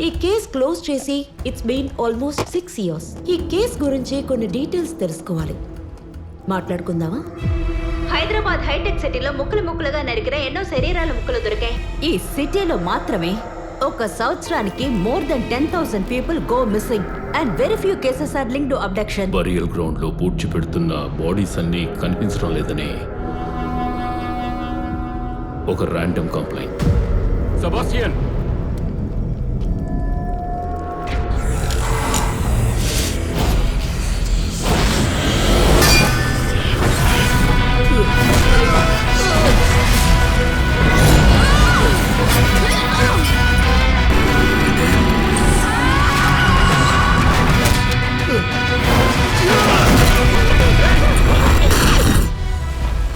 ఈ case close చేసి it's been almost 6 years. ఈ కేస్ గురించి కొన్ని డీటెయిల్స్ తెలుసుకోవాలి. మాట్లాడుకుందామా? హైదరాబాద్ హైటెక్ సిటీలో ముక్కలుగా నరికిన ఎన్నో శరీరాల ముక్కలు దొరికాయి. ఈ సిటీలో మాత్రమే ఒక సంవత్సరానికి more than 10,000 people go missing and very few cases are linked to abduction. Burial ground లో పూడ్చి పెడుతున్న బాడీస్ అన్ని కనిపించడం లేదని ఒక random complaint. Sebastian,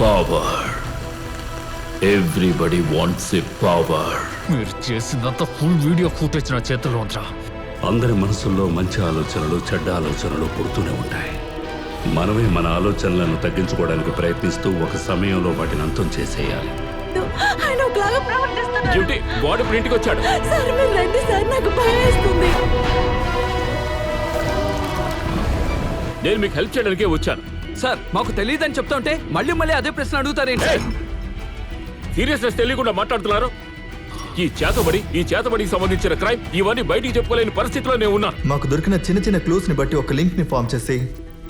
power. Everybody wants a power. మీరు చేసినంత ఫుల్ వీడియో ఫుటేజ్ నా చేతుల్లో ఉందిరా. అందరి మనసుల్లో మంచి ఆలోచనలు చెడ్డ ఆలోచనలు పుడుతూనే ఉంటాయి. మనమే మన ఆలోచనలను తగ్గించుకోవడానికి ప్రయత్నిస్తూ ఒక సమయంలో వాటిని అంతం చేసేయాలి. ఆయన ఒకలాగా ప్రవర్తిస్తున్నాడు. డ్యూటీ బాడీ ప్రింట్కి వచ్చాడు. సార్ మీరు రండి సార్, నాకు భయం వేస్తుంది. నేను మీకు హెల్ప్ చేయడానికే వచ్చాను. సార్ మాకు తెలియదని చెప్తుంటే మళ్ళీ అదే ప్రశ్న అడుగుతారేంటి? సీరియస్నెస్ తెలియకుండా మాట్లాడుతున్నారు. ఈ చేతబడికి సంబంధించిన క్రైమ్ ఇవన్నీ బయటికి చెప్పుకోలేని పరిస్థితిలో నేను ఉన్నాను. మాకు దొరికిన చిన్న క్లూస్ ని బట్టి ఒక లింక్ ని ఫామ్ చేసి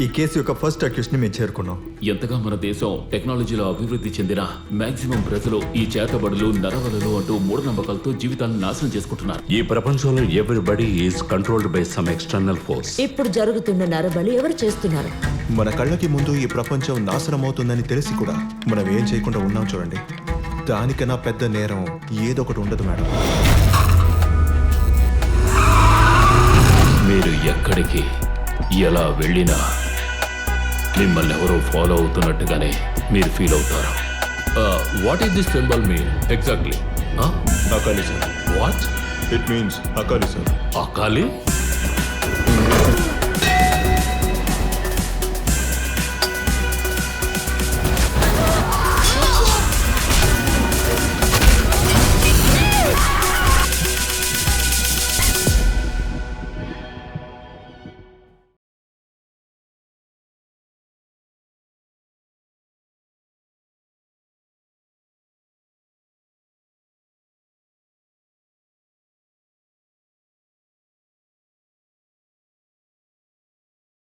ఈ కేసు యొక్క ఫస్ట్ అక్యూజ్ ని మేము చేరుకున్నాం. ఎంతగా మన దేశం టెక్నాలజీలో అభివృద్ధి చెందిన మాక్సిమం ప్రజలు ఈ చేతబడులు నరవలలు అంటూ మూఢనమ్మకాలతో జీవితాలను నాశనం చేసుకుంటున్నారు. ఈ ప్రపంచంలో everybody is controlled by some external force. ఇప్పుడు జరుగుతున్న నరబలి ఎవరు చేస్తున్నారు? మన కళ్ళకి ముందు ఈ ప్రపంచం నాశనం అవుతుందని తెలిసి కూడా మనం ఏం చేయకుండా ఉన్నాం చూడండి. దానికన్నా పెద్ద నేరం ఏదో ఒకటి ఉండదు మేడం. మీరు ఎక్కడికి ఎలా వెళ్ళినా మిమ్మల్ని ఎవరో ఫాలో అవుతున్నట్టుగానే మీరు ఫీల్ అవుతారు. What is this symbol mean exactly? అకాలి సార్. వాట్ ఇట్ మీన్స్ అకాలి సార్. అకాలి?